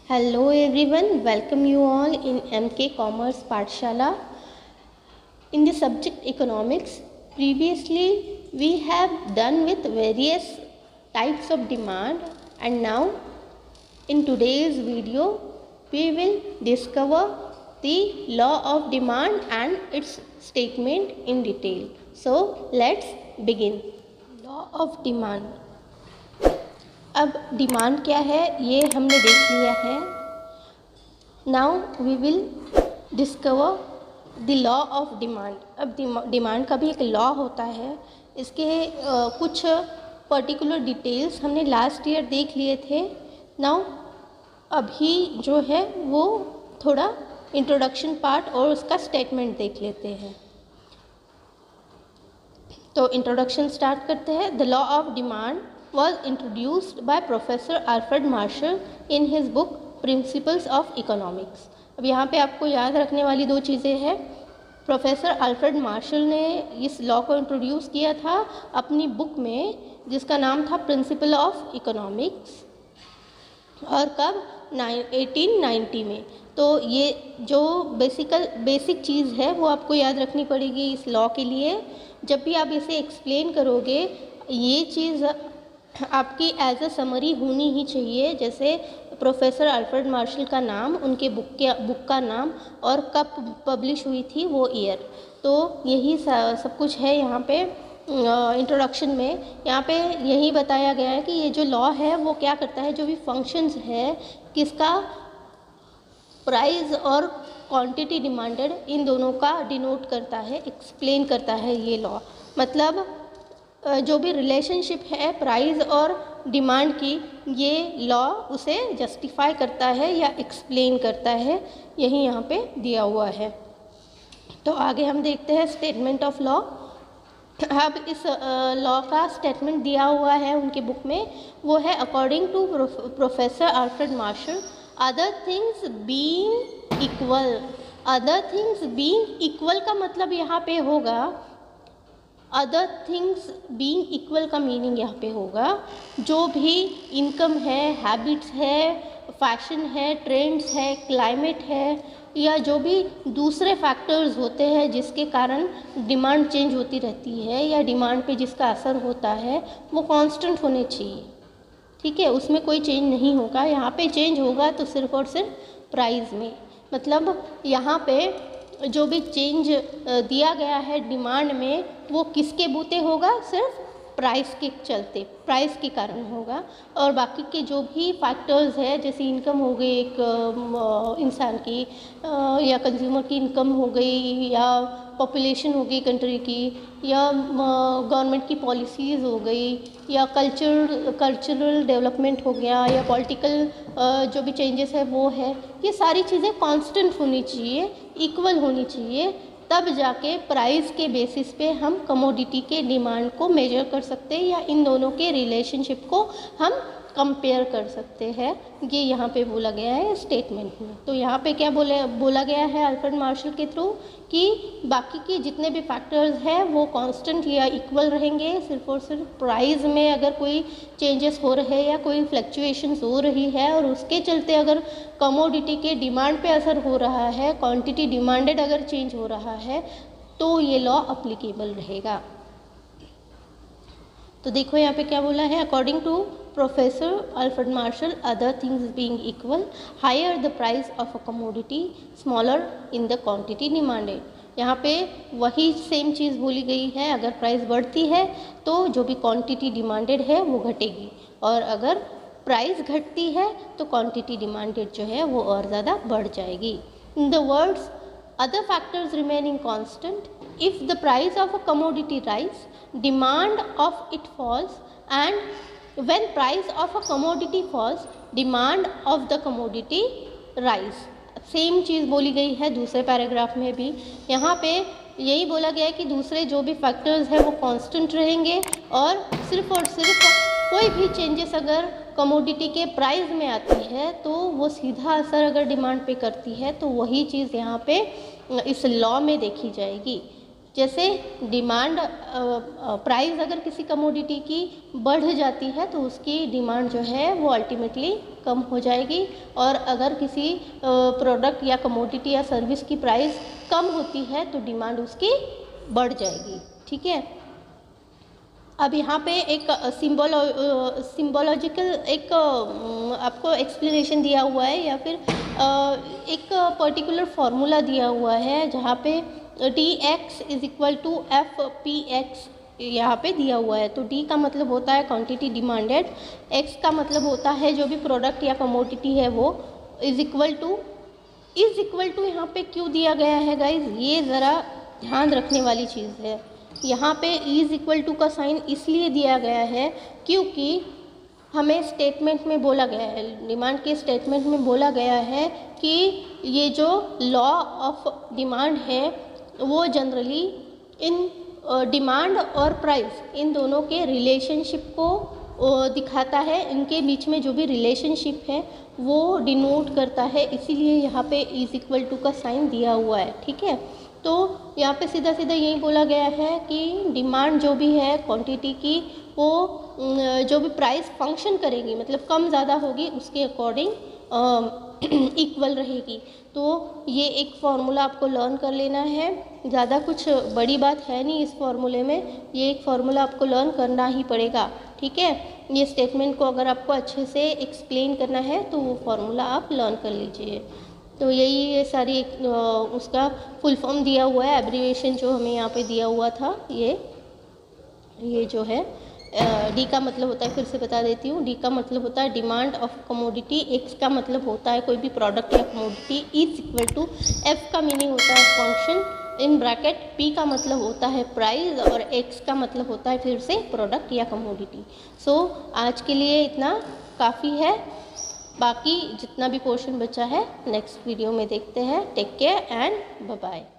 Hello everyone, welcome you all in MK Commerce Pathshala. In the subject economics, previously we have done with various types of demand, and now in today's video we will discover the law of demand and its statement in detail. So let's begin. Law of demand. अब demand क्या है ये हमने देख लिया है. Now we will discover the law of demand. अब demand का भी एक लॉ होता है. इसके कुछ पर्टिकुलर डिटेल्स हमने लास्ट ईयर देख लिए थे. नाउ अभी जो है वो थोड़ा इंट्रोडक्शन पार्ट और उसका स्टेटमेंट देख लेते हैं. तो इंट्रोडक्शन स्टार्ट करते हैं. The law of demand was introduced by Professor Alfred Marshall in his book Principles of Economics. अब यहाँ पे आपको याद रखने वाली दो चीज़ें हैं. प्रोफेसर अल्फ्रेड मार्शल ने इस लॉ को इंट्रोड्यूस किया था अपनी बुक में जिसका नाम था प्रिंसिपल ऑफ इकोनॉमिक्स, और कब 1890 में. तो ये जो बेसिक चीज़ है वो आपको याद रखनी पड़ेगी इस लॉ के लिए. जब भी आप इसे एक्सप्लेन करोगे ये चीज़ आपकी एज अ समरी होनी ही चाहिए. जैसे प्रोफेसर अल्फ्रेड मार्शल का नाम, उनके बुक का नाम और कब पब्लिश हुई थी वो ईयर. तो यही सब कुछ है यहाँ पे इंट्रोडक्शन में. यहाँ पे यही बताया गया है कि ये जो लॉ है वो क्या करता है. जो भी फंक्शंस है किसका, प्राइस और क्वांटिटी डिमांडेड, इन दोनों का डिनोट करता है, एक्सप्लेन करता है ये लॉ. मतलब जो भी रिलेशनशिप है प्राइस और डिमांड की, ये लॉ उसे जस्टिफाई करता है या एक्सप्लेन करता है. यही यहाँ पे दिया हुआ है. तो आगे हम देखते हैं स्टेटमेंट ऑफ लॉ. अब इस लॉ का स्टेटमेंट दिया हुआ है उनके बुक में. वो है according to professor Alfred Marshall, other things being equal. Other things being equal का मतलब यहाँ पे होगा, अदर थिंग्स बीइंग इक्वल का मीनिंग यहाँ पे होगा जो भी इनकम है, हैबिट्स है, फैशन है, ट्रेंड्स है, क्लाइमेट है, या जो भी दूसरे फैक्टर्स होते हैं जिसके कारण डिमांड चेंज होती रहती है या डिमांड पे जिसका असर होता है, वो कांस्टेंट होने चाहिए. ठीक है, उसमें कोई चेंज नहीं होगा. यहाँ पे चेंज होगा तो सिर्फ और सिर्फ प्राइस में. मतलब यहाँ पे जो भी चेंज दिया गया है डिमांड में वो किसके बूते होगा, सिर्फ प्राइस के चलते, प्राइस के कारण होगा. और बाकी के जो भी फैक्टर्स है, जैसे इनकम हो गई एक इंसान की, या कंज्यूमर की इनकम हो गई, या पॉपुलेशन हो गई कंट्री की, या गवर्नमेंट की पॉलिसीज़ हो गई, या कल्चरल डेवलपमेंट हो गया, या पॉलिटिकल जो भी चेंजेस है वो है, ये सारी चीज़ें कांस्टेंट होनी चाहिए, इक्वल होनी चाहिए. तब जाके प्राइस के बेसिस पे हम कमोडिटी के डिमांड को मेजर कर सकते हैं या इन दोनों के रिलेशनशिप को हम कंपेयर कर सकते हैं. ये यहाँ पे बोला गया है स्टेटमेंट में. तो यहाँ पे क्या बोला गया है अल्फ्रेड मार्शल के थ्रू कि बाकी के जितने भी फैक्टर्स हैं वो कांस्टेंट या इक्वल रहेंगे. सिर्फ और सिर्फ प्राइस में अगर कोई चेंजेस हो रहे हैं या कोई फ्लक्चुएशंस हो रही है और उसके चलते अगर कमोडिटी के डिमांड पे असर हो रहा है, क्वांटिटी डिमांडेड अगर चेंज हो रहा है, तो ये लॉ अप्लीकेबल रहेगा. तो देखो यहाँ पे क्या बोला है, according to professor Alfred Marshall, other things being equal, higher the price of a commodity, smaller in the quantity demanded. यहाँ पे वही सेम चीज़ बोली गई है. अगर प्राइस बढ़ती है तो जो भी क्वांटिटी डिमांडेड है वो घटेगी, और अगर प्राइस घटती है तो क्वांटिटी डिमांडेड जो है वो और ज़्यादा बढ़ जाएगी. In the words other factors remaining constant, if the price of a commodity rise, demand of it falls, and when price of a commodity falls, demand of the commodity rise. Same चीज़ बोली गई है दूसरे paragraph में भी. यहाँ पे यही बोला गया है कि दूसरे जो भी फैक्टर्स हैं वो कांस्टेंट रहेंगे, और सिर्फ कोई भी चेंजेस अगर कमोडिटी के प्राइस में आती है तो वो सीधा असर अगर डिमांड पे करती है, तो वही चीज़ यहाँ पे इस लॉ में देखी जाएगी. जैसे डिमांड प्राइस अगर किसी कमोडिटी की बढ़ जाती है तो उसकी डिमांड जो है वो अल्टीमेटली कम हो जाएगी, और अगर किसी प्रोडक्ट या कमोडिटी या सर्विस की प्राइस कम होती है तो डिमांड उसकी बढ़ जाएगी। ठीक है, अब यहाँ पे एक सिम्बोलॉजिकल एक आपको एक्सप्लेनेशन दिया हुआ है, या फिर एक पर्टिकुलर फार्मूला दिया हुआ है जहाँ पे dx is equal to F P X यहाँ पे दिया हुआ है। तो d का मतलब होता है क्वांटिटी डिमांडेड, x का मतलब होता है जो भी प्रोडक्ट या कमोडिटी है वो, इज इक्वल टू यहाँ पे क्यों दिया गया है गाइज, ये ज़रा ध्यान रखने वाली चीज़ है। यहाँ पे इज इक्वल टू का साइन इसलिए दिया गया है क्योंकि हमें स्टेटमेंट में बोला गया है, डिमांड के स्टेटमेंट में बोला गया है कि ये जो लॉ ऑफ डिमांड है वो जनरली इन डिमांड और प्राइस इन दोनों के रिलेशनशिप को दिखाता है, इनके बीच में जो भी रिलेशनशिप है वो डिनोट करता है, इसीलिए यहाँ पे इज इक्वल टू का साइन दिया हुआ है। ठीक है, तो यहाँ पे सीधा सीधा यही बोला गया है कि डिमांड जो भी है क्वांटिटी की वो जो भी प्राइस फंक्शन करेगी, मतलब कम ज़्यादा होगी, उसके अकॉर्डिंग इक्वल रहेगी। तो ये एक फार्मूला आपको लर्न कर लेना है, ज़्यादा कुछ बड़ी बात है नहीं इस फार्मूले में, ये एक फार्मूला आपको लर्न करना ही पड़ेगा। ठीक है, ये स्टेटमेंट को अगर आपको अच्छे से एक्सप्लेन करना है तो वो फार्मूला आप लर्न कर लीजिए। तो यही ये सारी उसका फुल फॉर्म दिया हुआ है, एब्रीविएशन जो हमें यहाँ पे दिया हुआ था, ये जो है डी का मतलब होता है, फिर से बता देती हूँ, डी का मतलब होता है डिमांड ऑफ कमोडिटी, एक्स का मतलब होता है कोई भी प्रोडक्ट या commodity, is equal to F का मीनिंग होता है फंक्शन इन ब्रैकेट, पी का मतलब होता है प्राइस, और एक्स का मतलब होता है फिर से प्रोडक्ट या कमोडिटी। सो आज के लिए इतना काफ़ी है, बाकी जितना भी पोर्शन बचा है नेक्स्ट वीडियो में देखते हैं। Take care and bye bye.